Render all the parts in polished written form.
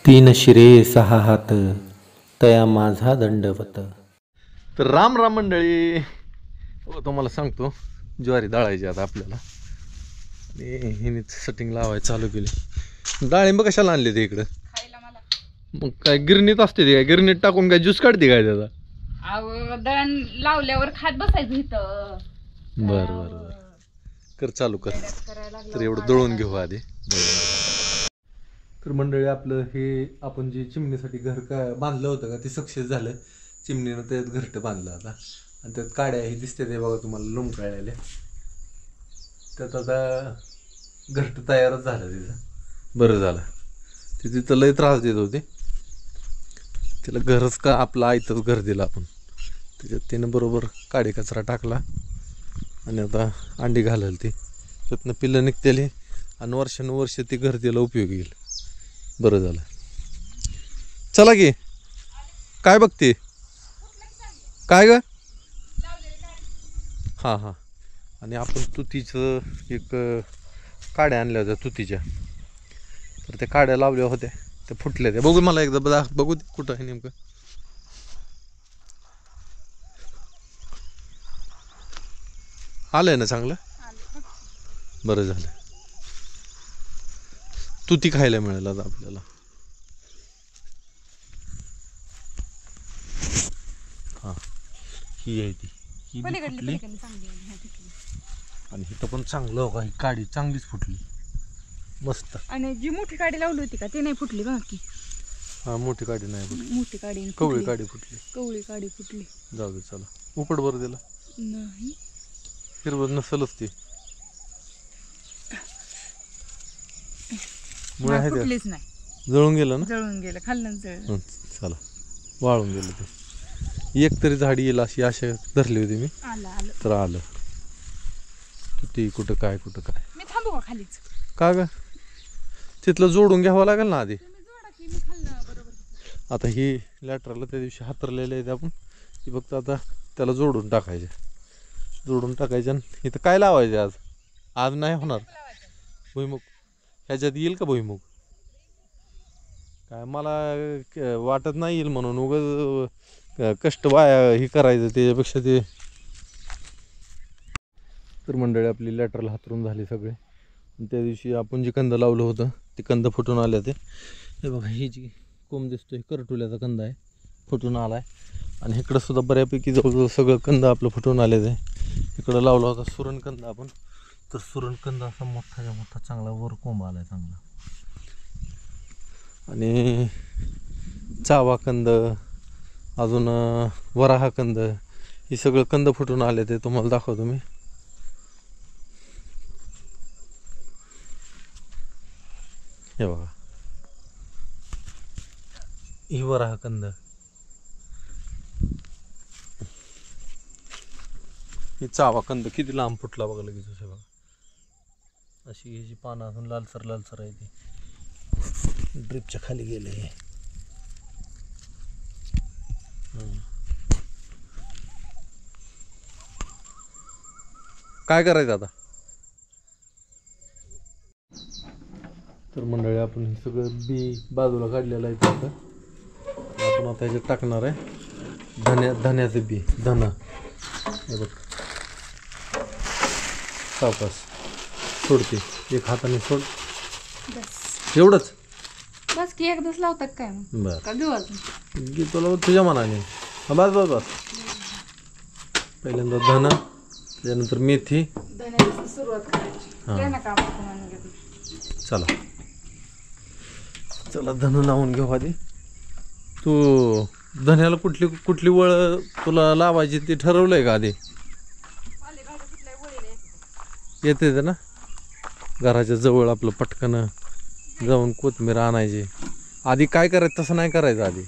तीन शिरे सहा हात तया माझा दंडवत. तर राम राम मंडळी, तुम्हाला सांगतो ज्वारी दळायची आता आपल्याला. आणि हिने सेटिंग लावायला चालू केली. डाळिंब कशाला आणले ते इकडं? मग काय गिरणीत असते ते? काय गिरणीत टाकून काय ज्यूस काढते काय त्याचा? दळण लावल्यावर खात बसायचं इथं. बर बर बर, कर चालू कर. तर एवढं दळून घेऊ आधी. तर मंडळी, आपलं हे आपण जे चिमणीसाठी घर बांधलं होतं का, ते सक्सेस झालं. चिमणीनं त्यात घरटं बांधलं आता. आणि त्यात काड्या हे दिसते ते बघा तुम्हाला, लोंबकळलेल्या. त्यात आता घरटं तयारच झालं तिचं. बरं झालं. ते तिथं लय त्रास देत होते. तिला घरच का आपलं आयतच घर दिलं आपण. त्याच्यात तिनं बरोबर काडी कचरा टाकला आणि आता अंडी घालल ती. त्यातनं पिल्लं निघतेली आणि वर्षानुवर्ष ती घर तिला उपयोगी येईल. बरं झालं. चला की. काय बघते? काय ग? हां हां. आणि आपण तुतीचं एक काड्या आणल्या होत्या तुतीच्या. तर त्या काड्या लावल्या होत्या, त्या फुटल्या. त्या बघू, मला एकदा बघू कुठं आहे नेमकं. आलंय ना चांगलं? बरं झालं. तुती खायला मिळेल आता आपल्याला. हा, ही आहे ती. ही फुटली आणि हिथं पण चांगलं. हो, ही काडी चांगलीच फुटली, मस्त. आणि जी मोठी काडी लावली होती का ती नाही फुटली बाकी. हा, मोठी काडी नाही फुटली. मोठी काडी कवळी काडी फुटली. कवळी काडी फुटली. जाऊ दे, चला. उपट बरं दिला नाही, हिरवत नसलच ती. मुळे आहे फुटलीच नाही. जळून गेलं ना? जळून गेलं, खाल्लं जळलं. चला, वाळून गेलं ते. एक तरी झाडी येईल अशी आशा धरली होती मी. आलं तर आलं. किती कुठं काय कुठं काय. मी थांबू का खालीच? का ग? तिथलं जोडून घ्यावं लागेल ना आधी. आता ही लॅटरला त्या दिवशी हातरलेले आहेत आपण. ती फक्त आता त्याला जोडून टाकायचे. जोडून टाकायचे. आणि इथं काय लावायचे आज? आज नाही होणार भुईमुग. ह्याच्यात येईल का भुईमुग? काय मला वाटत नाही येईल म्हणून. उगाच कष्ट वाया हे करायचं त्याच्यापेक्षा ते. तर मंडळी, आपली लॅटरला हातरून झाली सगळे. त्या दिवशी आपण जे कंद लावलं होतं ते कंद फुटून आले. ते हे बघा, ही जी कोंब दिसतो हे करटुल्याचा कंद आहे, फुटून आला आहे. आणि इकडं सुद्धा बऱ्यापैकी जवळजवळ सगळं कंद आपलं फुटून आले ते. इकडं लावला होता सुरणकंद आपण. तर सुरणकंद असा मोठा मोठा चांगला वर कोंब आला आहे चांगला. आणि चावा कंद, अजून वराहा कंद, हे सगळं कंद फुटून आले. ते तुम्हाला दाखवतो मी. हे बघा, ही वराहा कंद, ही चावा कंद किती लांब फुटला बघा लगेच. हे बघा, अशी ह्याची पानं अजून लालसर लालसर आहे. ती ड्रिपच्या खाली गेले. हे काय करायचं आता? तर मंडळी, आपण हे सगळं बी बाजूला काढलेलं आहे. आता आपण आता ह्याच्यात टाकणार आहे धन्याचं बी. धना हे बघ, सावकाश सोडते. एक हाताने सोड. एवढंच बस की, एकदाच लावतात काय मग? बरं, का घेऊ अजून? की तुला तुझ्या मनाने. बस बस बस. पहिल्यांदा धना, त्यानंतर मेथी. धन्यापासून सुरुवात करायची. चला चला, धन लावून घेऊ आधी. तू धन्याला कुठली कुठली वळ तुला लावायची ती ठरवलंय का आधी? येते ते ना घराच्या जवळ आपलं पटकन जाऊन कोथमीर आणायची. आधी काय करायचं तसं नाही करायचं. आधी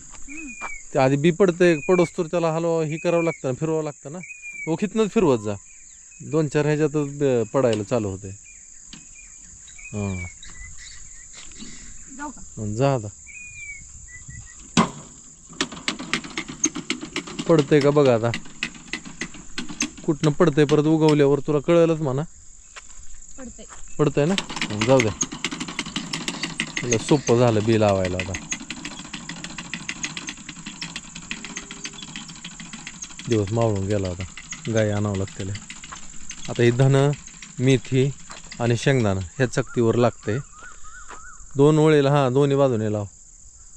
ते आधी बी पडते, पडोस तर त्याला हलवा ही करावं लागतं ना, फिरवावं लागतं ना. ओखीतनंच फिरवत जा. 2-4 ह्याच्यातच पडायला चालू होते. हां, जा आता. पडतंय का बघा आता. कुठनं पडतंय परत उगवल्यावर तुला कळेलच म्हणा. पडतंय ना, जाऊ द्या. सोपं झालं बी लावायला आता. दिवस मावळून गेला होता. गाई आणावं लागते. आता ही धन, मेथी आणि शेंगदाणं ह्या चकतीवर लागतंय. 2 ओळीला हां दोन्ही बाजूने लाव.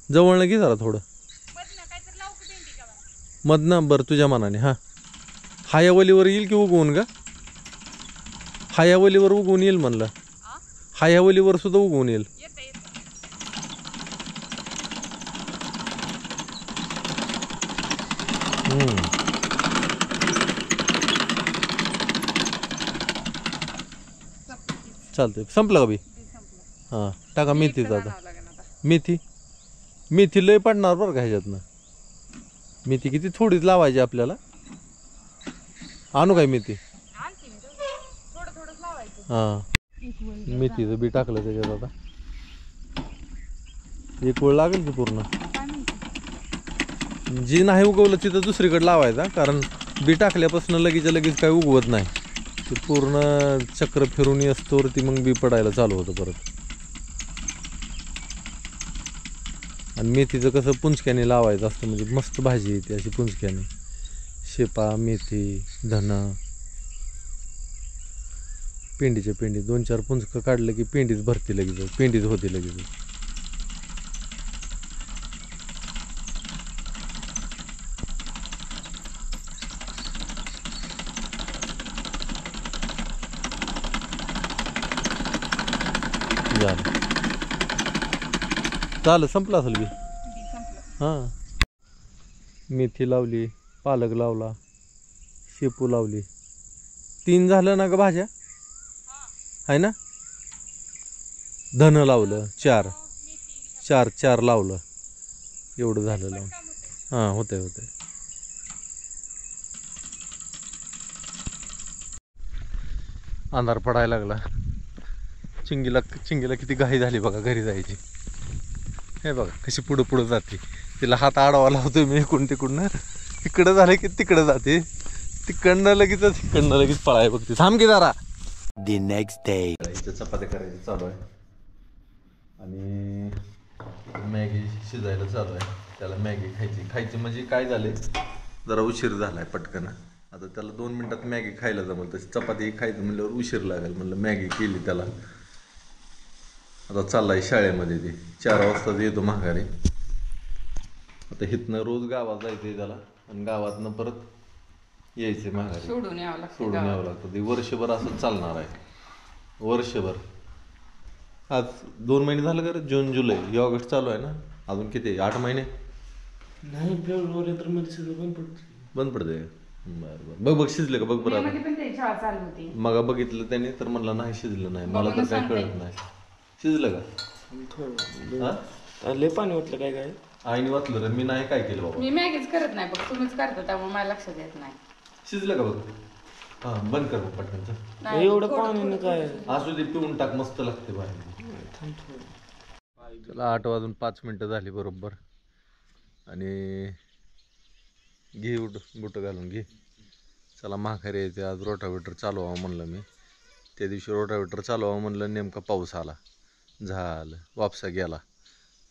जवळनं घे जरा थोडं मधनं. बरं तुझ्या मनाने. हां हायावलीवर येईल की उगवून ग? हायावलीवर उगवून येईल म्हणलं. हायावलीवर सुद्धा उगवून येईल. चालतंय. संपलं का बी? हां टाका मेथीचा आता. मेथी लय पडणार बरं का ह्याच्यातनं. मेथी किती थोडीच लावायची आपल्याला. आणू काय मेथी? हां मेथीचं बी टाकलं त्याच्यात आता. 1 वेळ लागेल की पूर्ण. जी नाही उगवलं तिथं दुसरीकडे लावायचा, कारण बी टाकल्यापासून लगेच काही उगवत नाही. ते पूर्ण चक्र फिरून येस्तोवर ती मग बी पडायला चालू होतं परत. आणि मेथीचं कसं पुंचक्याने लावायचं असतं, म्हणजे मस्त भाजी येते अशी पुंचक्याने. शेपा, मेथी, धन, पेंडीचे 2-4 पुंचकं काढलं की पेंडीच भरती लगेच, पेंडीच होती लगेच. झालं संपलं असेल बी. हां मेथी लावली, पालक लावला, शेपू लावली. 3 झालं ना ग भाज्या आहे ना. धन लावलं 4 लावलं. एवढं झालं लावून. हां होतंय. अंधार पडायला लागला. चिंगीला किती घाई झाली बघा घरी जायची. हे बघा कशी पुढं जाते. तिला हात आडवा लावतोय मी इकडनं. इकडं झालं की तिकडं जाते. तिकडनं लगेच पळाय बघते. थांब की जरा. The next day. इथं चपात्या करायची चालू आहे आणि मॅगी शिजायला चालू आहे. त्याला मॅगी खायची म्हणजे काय झाले, जरा उशीर झालाय पटकन. आता त्याला 2 मिनिटात मॅगी खायला जमल. तशी चपाती खायचं म्हणल्यावर उशीर लागेल. म्हणलं मॅगी केली त्याला. आता चाललाय शाळेमध्ये. ते 4 वाजता येतो माघारी. आता इथनं रोज गावात जायचंय त्याला आणि गावातनं परत यायचंय माघारी. सोडून यावं लागतं. ते वर्षभर असं चालणार आहे. वर्षभर. आज 2 महिने झालं का? जून, जुलै, हे ऑगस्ट चालू आहे ना. अजून किती 8 महिने नाही. फेब्रुवारी तर मध्ये सगळं बंद पडते. बरं बघ शिजलं का बघ बरं. मग बघितलं त्याने तर म्हणलं नाही शिजलं नाही. मला तर काही कळत नाही. शिजलं का? लय पाणी वाटलं काय आईने वाचलं रे. मी नाही काय केलं बाबा. मी मॅगीच करत नाही बघ, तुम्हीच करता त्यामुळे मला लक्षात येत नाही. शिजलं का बघ? हां बंद कर मग पटकन. एवढं पाणी काय असू दे पिऊन टाक. मस्त लागते बाहेर. चला 8 वाजून 5 मिनिटं झाली बरोबर. आणि घे बुट घालून घे. चला माघारी यायचे. आज रोटावेटर चालवावं म्हणलं मी. त्या दिवशी रोटावेटर चालवावं म्हणलं, नेमका पाऊस आला. झालं वापसा गेला.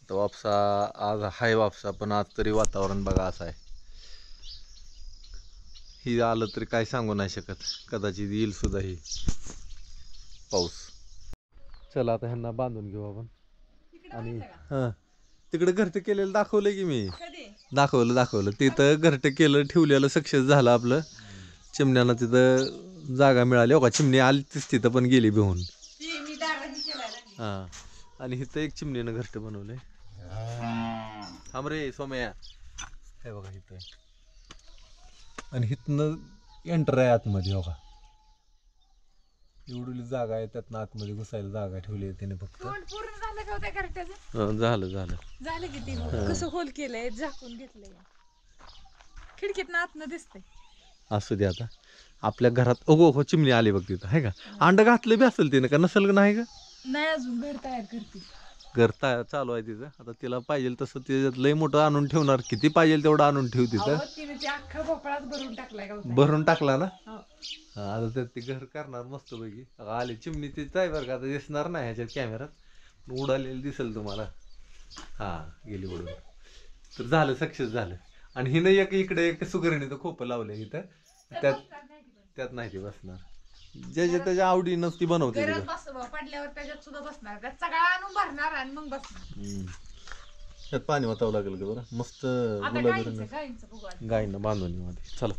तर वापसा आज हाय वापसा, पण आज तरी वातावरण बघा असं आहे. ही आलं तरी काय सांगू नाही शकत. कदाचित येईल सुद्धा ही पाऊस. चला आता ह्यांना बांधून घेऊ आपण. आणि हां तिकडे घरटं केलेलं दाखवलं की मी. दाखवलं तिथं घरटं केलं ठेवलेलं सक्सेस झालं आपलं. चिमण्यानं तिथं जागा मिळाली. हो का चिमणी आली तीच तिथं पण गेली भिवून. हां आणि इथं एक चिमणीनं घरटं बनवलंय. थांब रे सोमया. हे बघा इथं. आणि इथनं एंटर आहे आतमध्ये. हो का एवढी जागा आहे. त्यातनं आतमध्ये घुसायला जागा ठेवली आहे त्याने फक्त. पूर्ण झालं का त्या घरट्याचं? झालं किती कसं होल केलंय, झाकून घेतलंय. खिडकीतनं आतनं दिसतंय. असू दे आता. आपल्या घरात हो चिमणी आली बघ तिथं आहे का. अंड घातलं बी असेल तिनं का नसेल का नाही का. नाही अजून घर तयार करते. घर चालू आहे तिचं. आता तिला पाहिजे तसं तिच्यात लय मोठं आणून ठेवणार. किती पाहिजे तेवढं आणून ठेव तिथं. अख्खा भोपळाच भरून टाकलाय का. भरून टाकला ना. आता तर ती घर करणार मस्त पैकी. आली चिमणी तिथं आहे बरं का. आता दिसणार नाही ह्याच्यात कॅमेरात. उडालेली दिसेल तुम्हाला. हा गेली उडून. तर झालं सक्सेस झालं. आणि हिनं एक इकडे एक सुगरणीचं खोपं लावलंय इथं त्यात नाही ती बसणार. ज्याच्या त्याच्या आवडीनंच ती बनवते गरज तिथं. बस पडल्यावर त्याच्यात सुद्धा बसणार, त्यात सगळा आणून भरणार आणि मग बसणार. त्यात पाणी वाचावं लागेल का बरं. मस्त आता गुलाबी गाईंचं रंग गाईंचं बघू आता. गायनं बांधून मध्ये. चला